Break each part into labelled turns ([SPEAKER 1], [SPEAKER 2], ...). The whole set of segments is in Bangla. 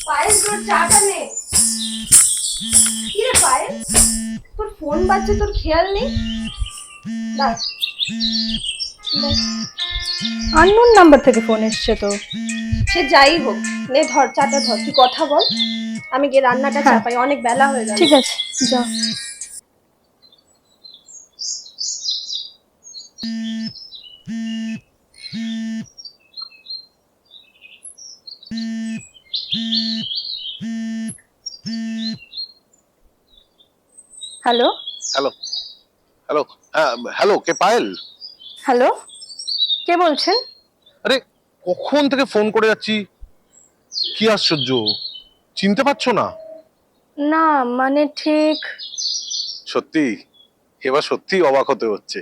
[SPEAKER 1] পায়েল তোর চাটা নে। কি রে পায়েল, তোর ফোন বাজছে, তোর খেয়াল নেই?
[SPEAKER 2] আননোন নাম্বার থেকে ফোন এসছে তো।
[SPEAKER 1] সে যাই হোক, নে ধর চাটা ধর, তুই কথা বল, আমি গিয়ে রান্নাটা চাপাই, অনেক বেলা হয়ে গেল।
[SPEAKER 2] ঠিক আছে, যা। হ্যালো
[SPEAKER 3] হ্যালো, হ্যালো, হ্যাঁ হ্যালো, কে পায়েল?
[SPEAKER 2] হ্যালো, কে বলছেন?
[SPEAKER 3] আরে কখন থেকে ফোন করে যাচ্ছি, কি আশ্চর্য, চিনতে পারছো না?
[SPEAKER 2] না মানে ঠিক।
[SPEAKER 3] সত্যি, এবার সত্যি অবাক হতে হচ্ছে।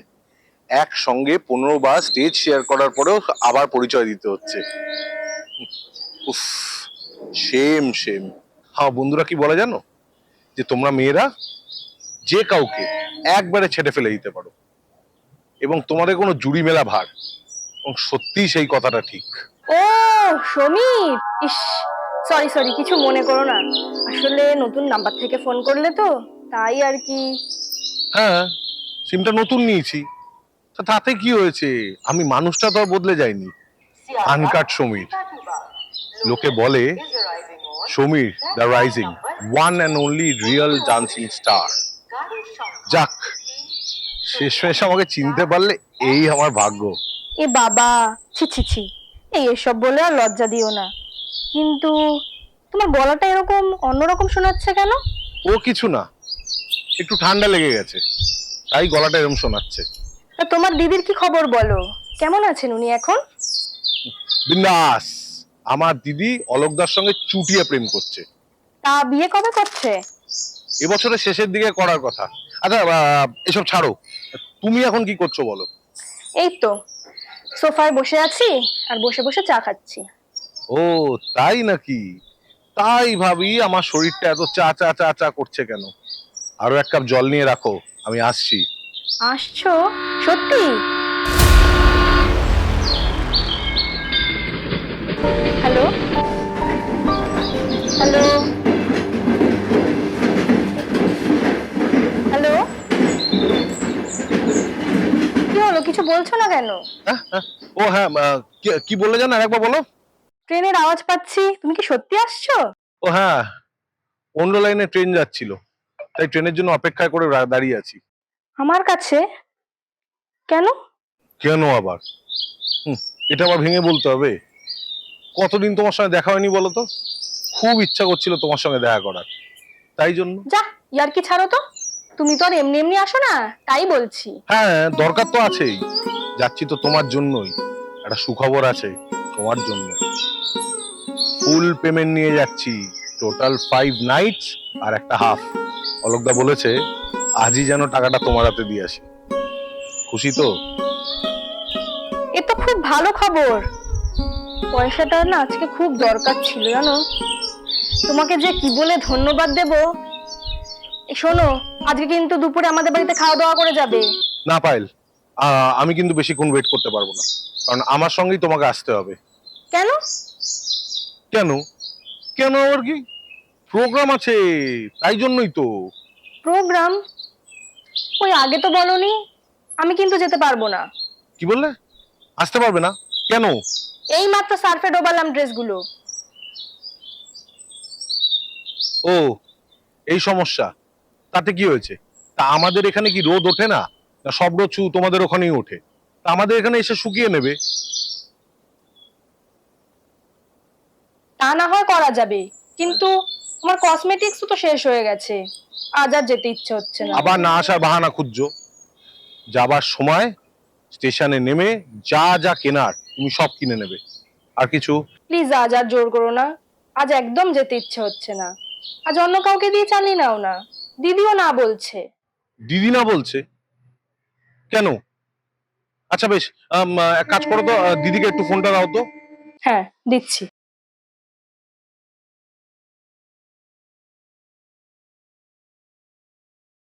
[SPEAKER 3] একসঙ্গে 15 বার স্টেজ শেয়ার করার পরেও আবার পরিচয় দিতে হচ্ছে। উফ, সেম সেম। হ্যাঁ, বন্ধুরা কি বলে জানো, যে তোমরা মেয়েরা যে কাউকে একবারে ছেড়ে ফেলে দিতে পারো এবং তোমাদের কোনো জুড়ি মেলা ভার, এবং সত্যি সেই কথাটা ঠিক।
[SPEAKER 2] ও সমীর, ইস, সরি সরি, কিছু মনে করো না। আসলে নতুন নাম্বার থেকে ফোন করলে তো, তাই আর কি।
[SPEAKER 3] হ্যাঁ, সিমটা নতুন নিয়েছি, তা তাতে কি হয়েছে, আমি মানুষটা তো আর বদলে যাইনি। আনকাট সমীর, লোকে বলে Samir the rising, one and only real dancing star. যাক, শেষমেশ আমাকে চিনতে পারলে এই আমার ভাগ্য।
[SPEAKER 2] এ বাবা, ছি ছি ছি, এসব বলে আর লজ্জা দিও না। কিন্তু তোমার গলাটা এরকম অন্যরকম শোনাচ্ছে কেন?
[SPEAKER 3] ও কিছু না, একটু ঠান্ডা লেগে গেছে, তাই গলাটা এরকম শোনাচ্ছে।
[SPEAKER 2] তা তোমার দিদির কি খবর বলো, কেমন আছেন উনি এখন?
[SPEAKER 3] বিন্দাস, আমার দিদি অলোকদার সঙ্গে চুটিয়ে প্রেম করছে।
[SPEAKER 2] তা বিয়ে কবে করছে?
[SPEAKER 3] এবছরের শেষের দিকে করার কথা। আচ্ছা, এসব ছাড়ো, তুমি এখন কি করছো বলো?
[SPEAKER 2] এই তো সোফায় বসে আছি, আর বসে বসে চা খাচ্ছি।
[SPEAKER 3] ও তাই নাকি? তাই ভাবি আমার শরীরটা এত চা চা চা চা করছে কেন। আরো এক কাপ জল নিয়ে রাখো, আমি আসছি।
[SPEAKER 2] আসছো? সত্যি? হ্যালো হ্যালো হ্যালো, কি হলো, কিছু বলছো না কেন?
[SPEAKER 3] হ্যাঁ, হ্যাঁ, ও হ্যাঁ, কি বললে জানো, আরেকবার বলো।
[SPEAKER 2] ট্রেনের আওয়াজ পাচ্ছি, তুমি কি সত্যি আসছো?
[SPEAKER 3] ও হ্যাঁ, অন্য লাইনে ট্রেন যাচ্ছিল, তাই ট্রেনের জন্য অপেক্ষা করে দাঁড়িয়ে আছি।
[SPEAKER 2] আমার কাছে? কেন?
[SPEAKER 3] কেন আবার? হুম, এটা আবার ভেঙে বলতে হবে? কতদিন তোমার সঙ্গে দেখা হয়নি বলো তো, খুব ইচ্ছা করছিল তোমার সঙ্গে দেখা করার, তাই জন্য।
[SPEAKER 2] যা, ইয়ার কি ছাড়ো তো, তুমি তো আর এমনি এমনি আসো না, তাই বলছি।
[SPEAKER 3] হ্যাঁ, দরকার তো আছেই, যাচ্ছি তো তোমার জন্যই। একটা সুখবর আছে তোমার জন্য, ফুল পেমেন্ট নিয়ে যাচ্ছি, টোটাল 5 নাইটস আর একটা হাফ। অলোকদা বলেছে আজই যেন টাকাটা তোমার হাতে দিয়ে আসি। খুশি তো?
[SPEAKER 2] এ তো খুব ভালো খবর। পয়সাটা না আজকে খুব দরকার ছিল জানো, তোমাকে যে কি বলে ধন্যবাদ দেব। শোনো, আজকে কিন্তু দুপুরে আমাদের বাড়িতে খাওয়া দাওয়া করে যাবে।
[SPEAKER 3] না পায়েল, আমি কিন্তু বেশিক্ষণ ওয়েট করতে পারবো না, কারণ আমার সঙ্গেই তোমাকে আসতে হবে।
[SPEAKER 2] কেন?
[SPEAKER 3] কেন? কেন আবার কি? প্রোগ্রাম আছে, তাই জন্যই তো।
[SPEAKER 2] প্রোগ্রাম? ওই আগে তো বলনি। আমি কিন্তু যেতে পারবো না।
[SPEAKER 3] কি বললে? আসতে পারবে না কেন?
[SPEAKER 2] এই মাত্র সার্ফে ডোবালাম ড্রেসগুলো।
[SPEAKER 3] ও, এই সমস্যা? তাতে কি হয়েছে? তা আমাদের এখানে কি রোদ ওঠে না? না সব রোদ তোমাদের ওখানেই ওঠে? তা আমাদের এখানে এসে শুকিয়ে নেবে।
[SPEAKER 2] তা না হয় করা যাবে, কিন্তু আমার কসমেটিক্স তো শেষ হয়ে গেছে, আজ আর যেতে ইচ্ছে হচ্ছে না।
[SPEAKER 3] আবার না আসার বাহানা খুঁজছো? যাবার সময় স্টেশনে নেমে যা যা কেনার তুমি সব কিনে নেবে। আর কিছু?
[SPEAKER 2] প্লিজ আজ আর জোর করো না, আজ একদম যেতে ইচ্ছে হচ্ছে না। আজ অন্য কাউকে দিয়ে চালিয়ে নাও না, দিদিও না বলছে।
[SPEAKER 3] দিদি না বলছে কেন? আচ্ছা বেশ, এক কাজ করো তো, দিদিকে একটু ফোনটা দাও তো।
[SPEAKER 2] হ্যাঁ দিচ্ছি।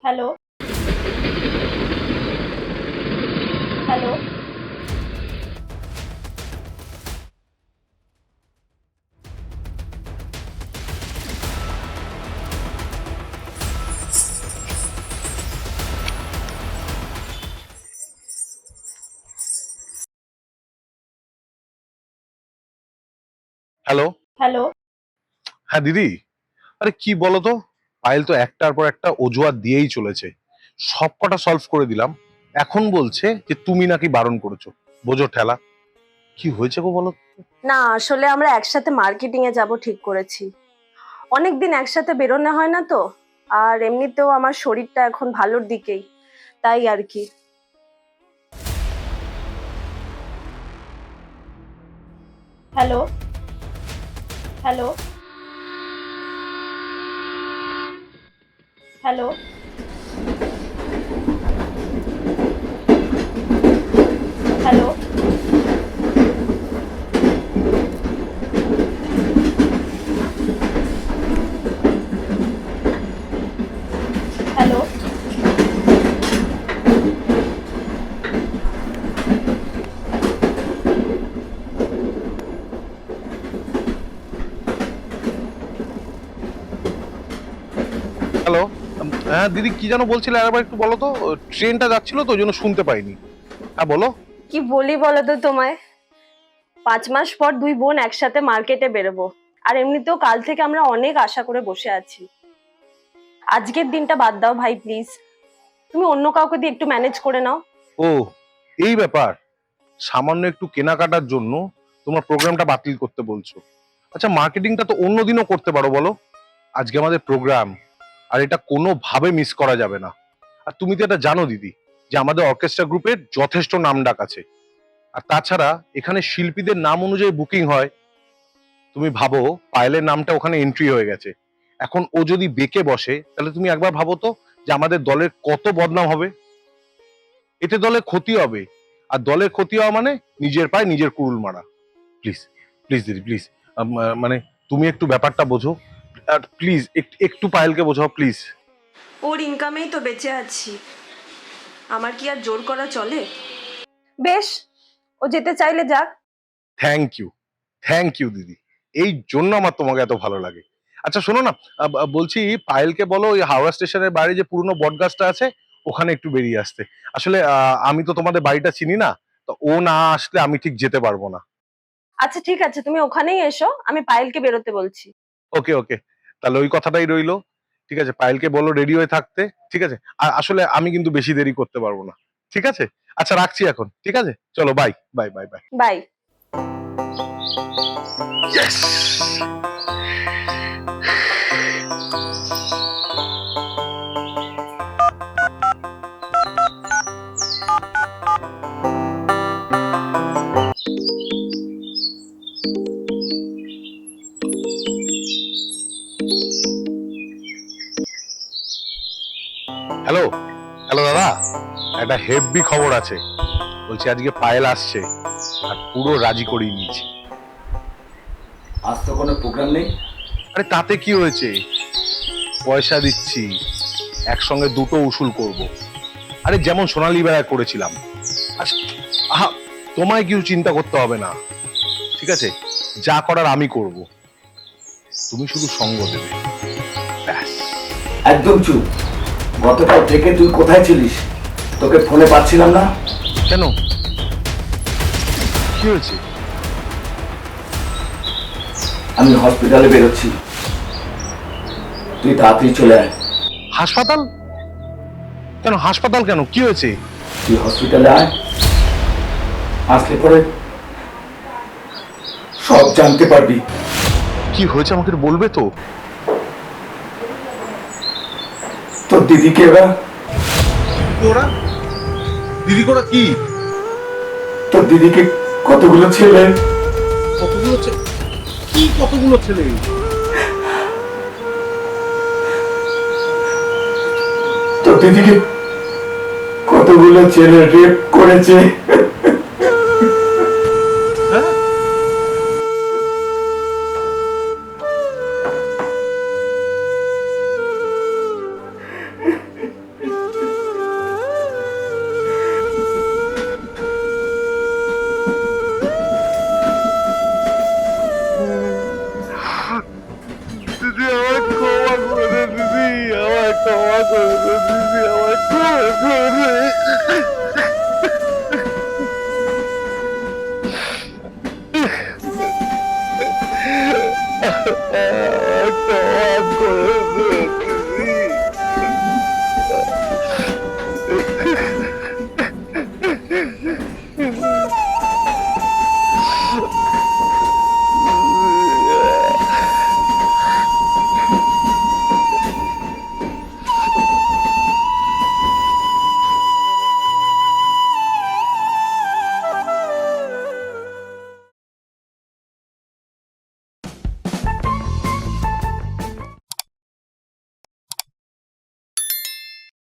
[SPEAKER 1] Hello hello
[SPEAKER 3] hello.
[SPEAKER 1] হ্যালো
[SPEAKER 3] হ্যাঁ দিদি, আরে কি বলো তো, পায়েল তো একটার পর একটা অজুহাত দিয়েই চলেছে। সব কটা সলভ করে দিলাম, এখন বলছে যে তুমি নাকি বারণ করেছো। বোঝো ঠেলা। কি হয়েছে গো বলো?
[SPEAKER 1] না আসলে আমরা একসাথে মার্কেটিং এ যাব ঠিক করেছি। অনেকদিন একসাথে বেরোনো হয় না তো, আর এমনিতেও আমার শরীরটা এখন ভালোর দিকেই, তাই আর কি। Hello hello hello hello hello
[SPEAKER 3] hello. হ্যাঁ দিদি, কি যেন বলছিলে, আরেকবার একটু বলো তো। ট্রেনটা যাচ্ছিল তো, ওই জন্য শুনতে পাইনি। হ্যাঁ বলো।
[SPEAKER 1] কি বলি বলো তো তোমায়, 5 মাস পর দুই বোন একসাথে মার্কেটে বেরোবো। আর এমনিতেও কাল থেকে আমরা অনেক আশা করে বসে আছি। আজকের দিনটা বাদ দাও ভাই প্লিজ, তুমি অন্য কাউকে দিয়ে একটু ম্যানেজ করে নাও।
[SPEAKER 3] ও, এই ব্যাপার। সামান্য একটু কেনাকাটার জন্য তোমার প্রোগ্রামটা বাতিল করতে বলছো? আচ্ছা, মার্কেটিংটা তো অন্য দিনও করতে পারো বলো। আজকে আমাদের প্রোগ্রাম, আর এটা কোনোভাবে মিস করা যাবে না। আর তুমি তো এটা জানো দিদি, যে আমাদের অর্কেস্ট্রা গ্রুপের যথেষ্ট নামডাক আছে। আর তাছাড়া এখানে শিল্পীদের নাম অনুযায়ী বুকিং হয়। তুমি ভাবো, পায়েলের নামটা ওখানে এন্ট্রি হয়ে গেছে। এখন ও যদি বেঁকে বসে, তাহলে তুমি একবার ভাবো তো, যে আমাদের দলের কত বদনাম হবে। এতে দলের ক্ষতি হবে, আর দলের ক্ষতি হওয়া মানে নিজের পায়ে নিজের কুড়ুল মারা। প্লিজ প্লিজ দিদি প্লিজ, মানে তুমি একটু ব্যাপারটা বোঝো। আর প্লিজ একটু পায়েলকে বোঝাও প্লিজ।
[SPEAKER 1] ওর ইনকামেই তো বেঁচে আছি, আমার কি আর জোর করা চলে? বেশ, ও যেতে চাইলে যাক।
[SPEAKER 3] থ্যাংক ইউ, থ্যাংক ইউ দিদি, এই জন্য আমার তোমাকে এত ভালো লাগে। আচ্ছা শোনো না, বলছি পায়েলকে বলো ওই হাওড়া স্টেশনের বাইরে যে পুরনো বট গাছটা আছে, ওখানে একটু বেরিয়ে আসতে। আসলে আমি তো তোমাদের বাড়িটা চিনি না, তো ও না আসলে আমি ঠিক যেতে পারবো না।
[SPEAKER 1] আচ্ছা ঠিক আছে, তুমি ওখানেই এসো, আমি পায়েলকে বেরোতে বলছি।
[SPEAKER 3] ওকে ওকে, তাহলে ওই কথাটাই রইলো। ঠিক আছে, পায়েলকে বলো রেডি হয়ে থাকতে। ঠিক আছে, আর আসলে আমি কিন্তু বেশি দেরি করতে পারবো না। ঠিক আছে, আচ্ছা রাখছি এখন। ঠিক আছে, চলো bye bye bye bye.
[SPEAKER 1] Bye.
[SPEAKER 3] Yes. Hello, hello দাদা, একটা হেভি খবর আছে। বলছি আজকে পায়েল আসছে, আর পুরো রাজি করিয়ে নিয়েছি।
[SPEAKER 4] আজ তো কোনো প্রোগ্রাম নেই।
[SPEAKER 3] আরে তাতে কি হয়েছে, পয়সা দিচ্ছি, একসঙ্গে দুটো উসুল করব। আরে যেমন সোনালী বেলায় করেছিলাম। আহা, তোমায় কিছু চিন্তা করতে হবে না। ঠিক আছে, যা করার আমি করব, তুমি শুধু সঙ্গ দেবে, ব্যাস।
[SPEAKER 4] একদম চুপ। গতকাল থেকে তুই কোথায় ছিলিস? তোকে ফোনে পাচ্ছিলাম না।
[SPEAKER 3] কেন, কি হয়েছে?
[SPEAKER 4] আমি হসপিটালে বেরোচ্ছি, তুই তাড়াতাড়ি চলে আয়।
[SPEAKER 3] হাসপাতাল? কেন হাসপাতাল, কেন কি হয়েছে?
[SPEAKER 4] তুই হসপিটালে আয়, আসলে পরে সব জানতে পারবি।
[SPEAKER 3] কি হয়েছে আমাকে বলবে তো?
[SPEAKER 4] তোর দিদিকে এবার
[SPEAKER 3] ওরা দিদি কোরা কি
[SPEAKER 4] তোর দিদিকে কতগুলো ছেলে
[SPEAKER 3] কতগুলো কি কতগুলো ছেলে
[SPEAKER 4] তোর দিদিকে কতগুলো ছেলে রেপ করেছে
[SPEAKER 3] হ্যাঁ দিদি আমার ক্ষমা করে দে দিদি আমার ক্ষমা করে দে দিদি